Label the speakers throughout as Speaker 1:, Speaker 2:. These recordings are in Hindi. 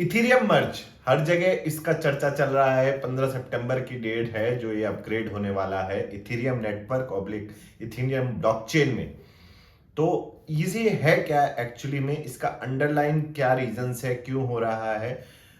Speaker 1: इथीरियम मर्ज हर जगह इसका चर्चा चल रहा है। 15 सितंबर की डेट है जो ये अपग्रेड होने वाला है Ethereum network oblique Ethereum blockchain में। तो ये है क्या एक्चुअली में, इसका अंडरलाइन क्या रीजंस है, क्यों हो रहा है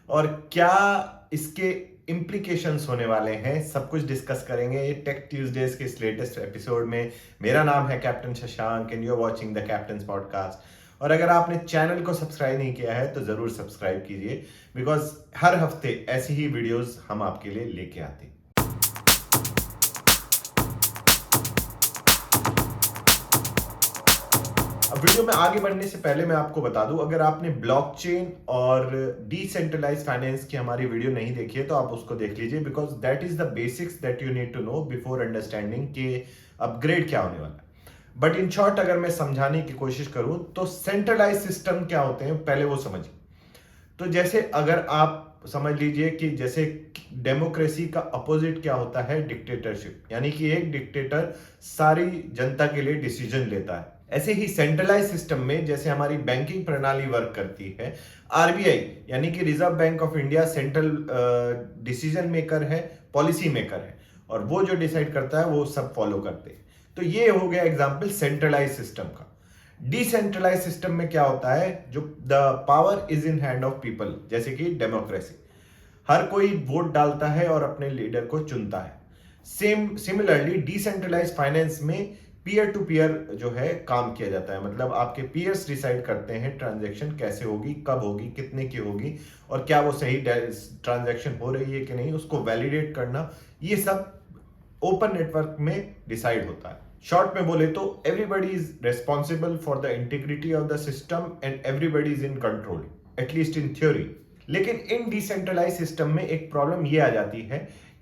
Speaker 1: और क्या इसके इम्प्लीकेशंस होने वाले हैं, सब कुछ डिस्कस करेंगे ये टेक ट्यूजडेज के इस लेटेस्ट एपिसोड में। मेरा नाम है captain Shashank and you are watching the captain's podcast. और अगर आपने चैनल को सब्सक्राइब नहीं किया है तो जरूर सब्सक्राइब कीजिए, बिकॉज हर हफ्ते ऐसी ही वीडियोस हम आपके लिए लेके आते हैं। अब वीडियो में आगे बढ़ने से पहले मैं आपको बता दूं, अगर आपने ब्लॉकचेन और डिसेंट्रलाइज्ड फाइनेंस की हमारी वीडियो नहीं देखी है तो आप उसको देख लीजिए, because that is the basics that you need to know before understanding कि अपग्रेड क्या होने वाला है। बट इन शॉर्ट अगर मैं समझाने की कोशिश करूं तो सेंट्रलाइज सिस्टम क्या होते हैं पहले वो समझिए। तो जैसे अगर आप समझ लीजिए कि जैसे डेमोक्रेसी का अपोजिट क्या होता है, डिक्टेटरशिप, यानी कि एक डिक्टेटर सारी जनता के लिए डिसीजन लेता है। ऐसे ही सेंट्रलाइज सिस्टम में जैसे हमारी बैंकिंग प्रणाली वर्क करती है, आरबीआई यानी कि reserve bank of India central decision maker है, पॉलिसी मेकर है, और वो जो डिसाइड करता है वो सब फॉलो करते हैं। तो ये हो गया एग्जाम्पल सेंट्रलाइज सिस्टम का। डिसेंट्रलाइज सिस्टम में क्या होता है, जो the power is in hand of people, जैसे कि डेमोक्रेसी, हर कोई वोट डालता है और अपने लीडर को चुनता है। सिमिलरली डिसेंट्रलाइज फाइनेंस में पीयर टू पीयर जो है काम किया जाता है, मतलब आपके पीयर्स डिसाइड करते हैं ट्रांजैक्शन कैसे होगी, कब होगी, कितने की होगी और क्या वो सही ट्रांजैक्शन हो रही है कि नहीं, उसको वैलिडेट करना, ये सब ओपन नेटवर्क में डिसाइड होता है। शॉर्ट में बोले तो everybody is responsible for the integrity of the system and everybody is in control, at least in theory. लेकिन इन डिसेंट्रलाइज सिस्टम में एक प्रॉब्लम ये आ जाती है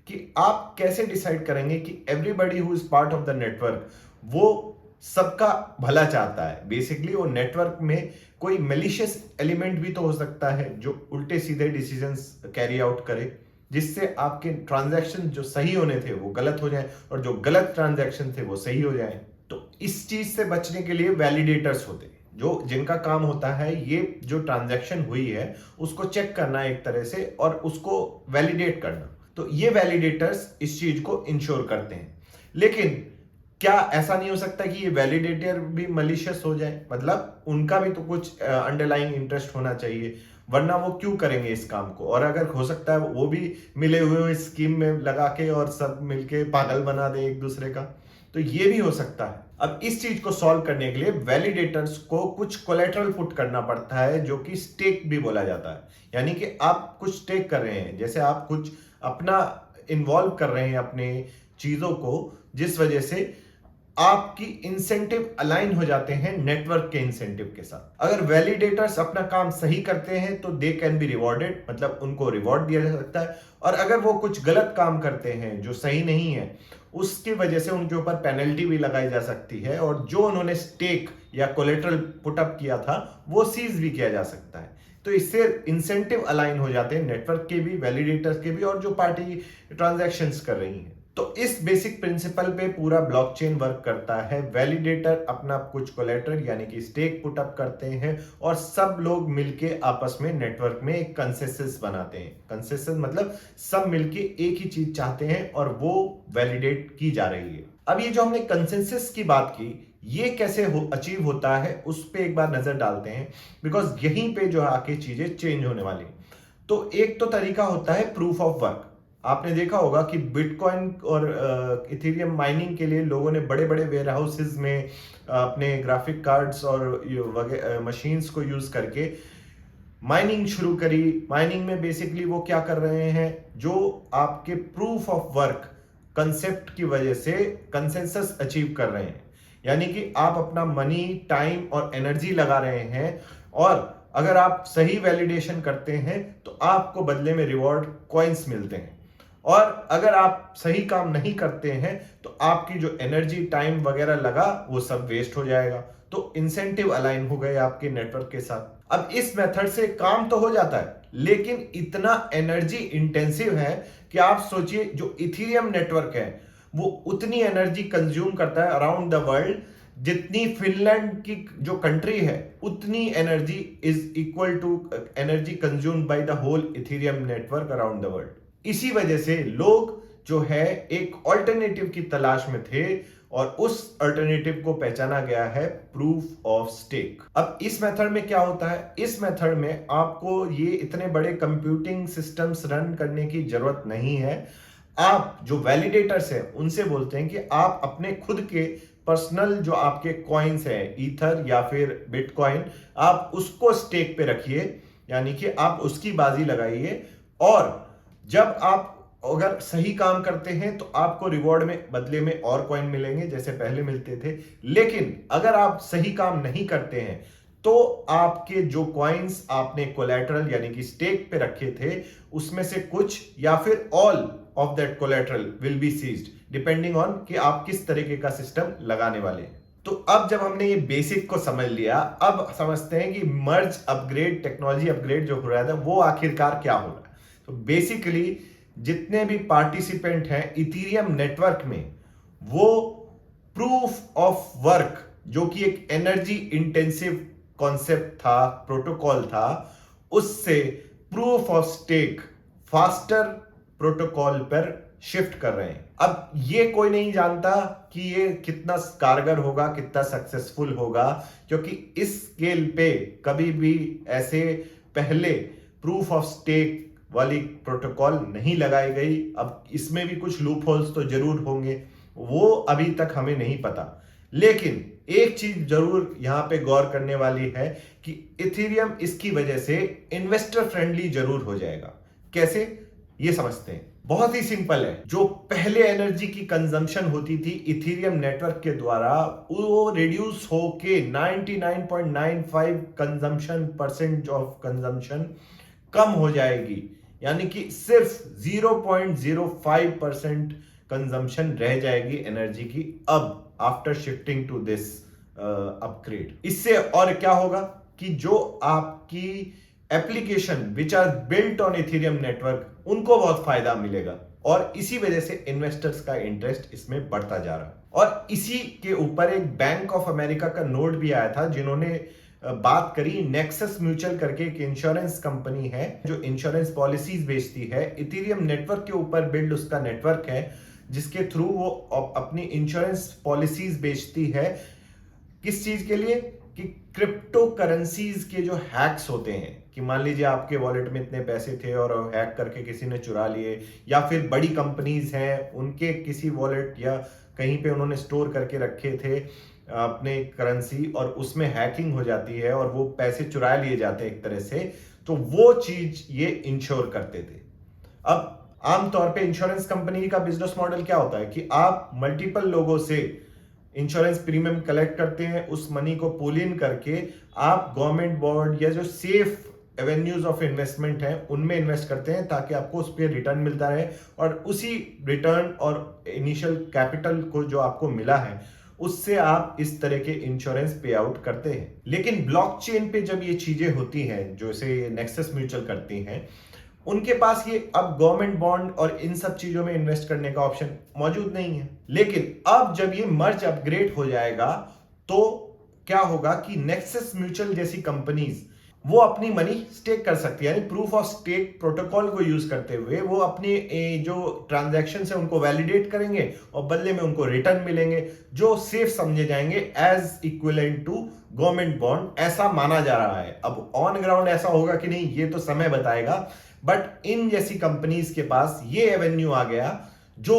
Speaker 1: कि आप कैसे डिसाइड करेंगे कि everybody who is part of the network वो सबका भला चाहता है। बेसिकली वो नेटवर्क में कोई मेलिशियस एलिमेंट भी तो हो सकता है जो उल्टे सीधे डिसीजंस कैरी आउट करे, जिससे आपके ट्रांजैक्शन जो सही होने थे वो गलत हो जाए और जो गलत ट्रांजैक्शन थे वो सही हो जाए। तो इस चीज से बचने के लिए वैलिडेटर्स होते हैं, जो जिनका काम होता है ये जो ट्रांजैक्शन हुई है उसको चेक करना एक तरह से और उसको वैलिडेट करना। तो ये वैलिडेटर्स इस चीज को इंश्योर करते हैं। लेकिन क्या ऐसा नहीं हो सकता कि ये वैलिडेटर भी मलिशियस हो जाए, मतलब उनका भी तो कुछ अंडरलाइंग इंटरेस्ट होना चाहिए, वरना वो क्यों करेंगे इस काम को। और अगर हो सकता है वो भी मिले हुए स्कीम में लगा के और सब मिलके पागल बना दे एक दूसरे का, तो ये भी हो सकता है। अब इस चीज को सॉल्व करने के लिए वैलिडेटर्स को कुछ कोलेटरल पुट करना पड़ता है, जो कि स्टेक भी बोला जाता है। यानी कि आप कुछ स्टेक कर रहे हैं, जैसे आप कुछ अपना इन्वॉल्व कर रहे हैं अपने चीजों को, जिस वजह से आपकी इंसेंटिव अलाइन हो जाते हैं नेटवर्क के इंसेंटिव के साथ। अगर वैलिडेटर्स अपना काम सही करते हैं तो दे कैन बी रिवॉर्डेड, मतलब उनको रिवॉर्ड दिया जा सकता है। और अगर वो कुछ गलत काम करते हैं जो सही नहीं है, उसकी वजह से उनके ऊपर पेनल्टी भी लगाई जा सकती है, और जो उन्होंने स्टेक या कोलेटरल पुटअप किया था वो सीज भी किया जा सकता है। तो इससे इंसेंटिव अलाइन हो जाते हैं नेटवर्क के भी, वैलिडेटर्स के भी, और जो पार्टी ट्रांजैक्शंस कर रही है। तो इस बेसिक प्रिंसिपल पे पूरा ब्लॉकचेन वर्क करता है। वैलिडेटर अपना कुछ कोलेटरल यानी कि स्टेक पुटअप करते हैं और सब लोग मिलके आपस में नेटवर्क में एक कंसेंसस बनाते हैं। कंसेंसस मतलब सब मिलके एक ही चीज चाहते हैं और वो वैलिडेट की जा रही है। अब ये जो हमने कंसेंसस की बात की, ये कैसे अचीव होता है उस पर एक बार नजर डालते हैं, बिकॉज यहीं पे जो आके चीजें चेंज होने वाली। तो एक तो तरीका होता है प्रूफ ऑफ वर्क। आपने देखा होगा कि बिटकॉइन और इथेरियम माइनिंग के लिए लोगों ने बड़े बड़े वेयर हाउसेज में अपने ग्राफिक कार्ड्स और मशीन्स को यूज करके माइनिंग शुरू करी। माइनिंग में बेसिकली वो क्या कर रहे हैं, जो आपके प्रूफ ऑफ वर्क कंसेप्ट की वजह से कंसेंसस अचीव कर रहे हैं। यानी कि आप अपना मनी, टाइम और एनर्जी लगा रहे हैं, और अगर आप सही वैलिडेशन करते हैं तो आपको बदले में रिवॉर्ड कॉइन्स मिलते हैं, और अगर आप सही काम नहीं करते हैं तो आपकी जो एनर्जी, टाइम वगैरह लगा वो सब वेस्ट हो जाएगा। तो इंसेंटिव अलाइन हो गए आपके नेटवर्क के साथ। अब इस मेथड से काम तो हो जाता है, लेकिन इतना एनर्जी इंटेंसिव है कि आप सोचिए जो इथीरियम नेटवर्क है वो उतनी एनर्जी कंज्यूम करता है अराउंड द वर्ल्ड जितनी फिनलैंड की जो कंट्री है उतनी energy is equal to energy consumed by the whole Ethereum network around the world. इसी वजह से लोग जो है एक ऑल्टरनेटिव की तलाश में थे और उस अल्टरनेटिव को पहचाना गया है प्रूफ ऑफ स्टेक। अब इस मेथड में क्या होता है, इस मेथड में आपको ये इतने बड़े कंप्यूटिंग सिस्टम्स रन करने की जरूरत नहीं है। आप जो वैलिडेटर्स हैं उनसे बोलते हैं कि आप अपने खुद के पर्सनल जो आपके कॉइन्स हैं, ईथर या फिर बिटकॉइन, आप उसको स्टेक पे रखिए, यानी कि आप उसकी बाजी लगाइए। और जब आप अगर सही काम करते हैं तो आपको रिवॉर्ड में बदले में और कॉइन मिलेंगे जैसे पहले मिलते थे। लेकिन अगर आप सही काम नहीं करते हैं तो आपके जो कॉइन्स आपने कोलैटरल यानी कि स्टेक पे रखे थे उसमें से कुछ या फिर all of that collateral will be seized, depending on कि आप किस तरीके का सिस्टम लगाने वाले हैं। तो अब जब हमने ये बेसिक को समझ लिया, अब समझते हैं कि मर्ज अपग्रेड, टेक्नोलॉजी अपग्रेड जो हो रहा था वो आखिरकार क्या हो रहा है। तो बेसिकली जितने भी पार्टिसिपेंट हैं इथेरियम नेटवर्क में, वो प्रूफ ऑफ वर्क जो कि एक एनर्जी इंटेंसिव कॉन्सेप्ट था, प्रोटोकॉल था, उससे proof of stake faster protocol पर शिफ्ट कर रहे हैं। अब ये कोई नहीं जानता कि ये कितना कारगर होगा, कितना सक्सेसफुल होगा, क्योंकि इस स्केल पे कभी भी ऐसे पहले प्रूफ ऑफ स्टेक वाली प्रोटोकॉल नहीं लगाई गई। अब इसमें भी कुछ लूप होल्स तो जरूर होंगे, वो अभी तक हमें नहीं पता। लेकिन एक चीज जरूर यहां पे गौर करने वाली है कि इथेरियम इसकी वजह से इन्वेस्टर फ्रेंडली जरूर हो जाएगा। कैसे, ये समझते हैं। बहुत ही सिंपल है। जो पहले एनर्जी की कंजम्पशन होती थी इथेरियम नेटवर्क के द्वारा, वो रिड्यूस होके 99.95 कंजम्पशन परसेंट ऑफ कंजम्पशन कम हो जाएगी, यानी कि सिर्फ 0.05% कंजम्पशन रह जाएगी एनर्जी की अब after shifting to this upgrade. इससे और क्या होगा कि जो आपकी application which are built on Ethereum network उनको बहुत फायदा मिलेगा और इसी वजह से इन्वेस्टर्स का इंटरेस्ट इसमें बढ़ता जा रहा है। और इसी के ऊपर एक बैंक ऑफ अमेरिका का नोट भी आया था जिन्होंने बात करी। नेक्सस म्यूचुअल करके एक इंश्योरेंस कंपनी है जो इंश्योरेंस पॉलिसीज बेचती है। इथेरियम नेटवर्क के ऊपर बिल्ड उसका नेटवर्क है जिसके थ्रू वो अपनी इंश्योरेंस पॉलिसीज बेचती है। किस चीज के लिए? कि क्रिप्टो करेंसीज के जो हैक्स होते हैं, कि मान लीजिए आपके वॉलेट में इतने पैसे थे और हैक करके किसी ने चुरा लिए, या फिर बड़ी कंपनीज हैं उनके किसी वॉलेट या कहीं पे उन्होंने स्टोर करके रखे थे अपने करेंसी और उसमें हैकिंग हो जाती है और वो पैसे चुरा लिए जाते हैं एक तरह से, तो वो चीज ये इंश्योर करते थे। अब आमतौर पे इंश्योरेंस कंपनी का बिजनेस मॉडल क्या होता है कि आप मल्टीपल लोगों से इंश्योरेंस प्रीमियम कलेक्ट करते हैं, उस मनी को पुल इन करके आप गवर्नमेंट बॉन्ड या जो सेफ एवेन्यूज ऑफ इन्वेस्टमेंट हैं उनमें इन्वेस्ट करते हैं ताकि आपको उस पर रिटर्न मिलता रहे और उसी रिटर्न और इनिशियल कैपिटल को जो आपको मिला है उससे आप इस तरह के इंश्योरेंस पे आउट करते हैं। लेकिन ब्लॉकचेन पे जब ये चीजें होती हैं जैसे नेक्सस म्यूचुअल करती हैं, उनके पास ये अब गवर्नमेंट बॉन्ड और इन सब चीजों में इन्वेस्ट करने का ऑप्शन मौजूद नहीं है। लेकिन अब जब ये मर्ज अपग्रेड हो जाएगा तो क्या होगा कि नेक्सस म्यूचुअल जैसी कंपनीज वो अपनी मनी स्टेक कर सकती है, यानी प्रूफ ऑफ स्टेक प्रोटोकॉल को यूज करते हुए वो अपनी जो ट्रांजैक्शन है उनको वैलिडेट करेंगे और बदले में उनको रिटर्न मिलेंगे जो सेफ समझे जाएंगे as equivalent to government bond, ऐसा माना जा रहा है। अब ऑन ग्राउंड ऐसा होगा कि नहीं ये तो समय बताएगा, बट इन जैसी कंपनीज के पास ये एवेन्यू आ गया जो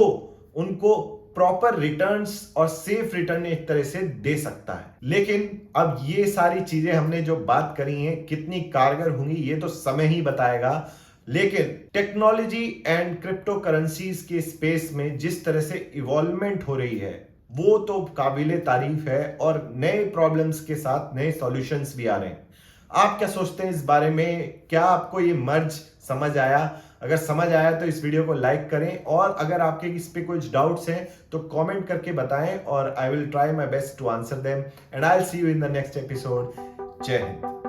Speaker 1: उनको प्रॉपर रिटर्न्स और सेफ रिटर्न एक तरह से दे सकता है। लेकिन अब ये सारी चीजें हमने जो बात करी हैं कितनी कारगर होंगी ये तो समय ही बताएगा। लेकिन टेक्नोलॉजी एंड क्रिप्टो करेंसीज के स्पेस में जिस तरह से इवॉल्वमेंट हो रही है वो तो काबिले तारीफ है और नए प्रॉब्लम्स के साथ नए सॉल्यूशंस भी आ रहे हैं। आप क्या सोचते हैं इस बारे में? क्या आपको ये मर्ज समझ आया? अगर समझ आया तो इस वीडियो को लाइक करें और अगर आपके इस पे कुछ डाउट्स हैं तो कमेंट करके बताएं और I will try my best to answer them and I will see you in the next episode. जय हिंद।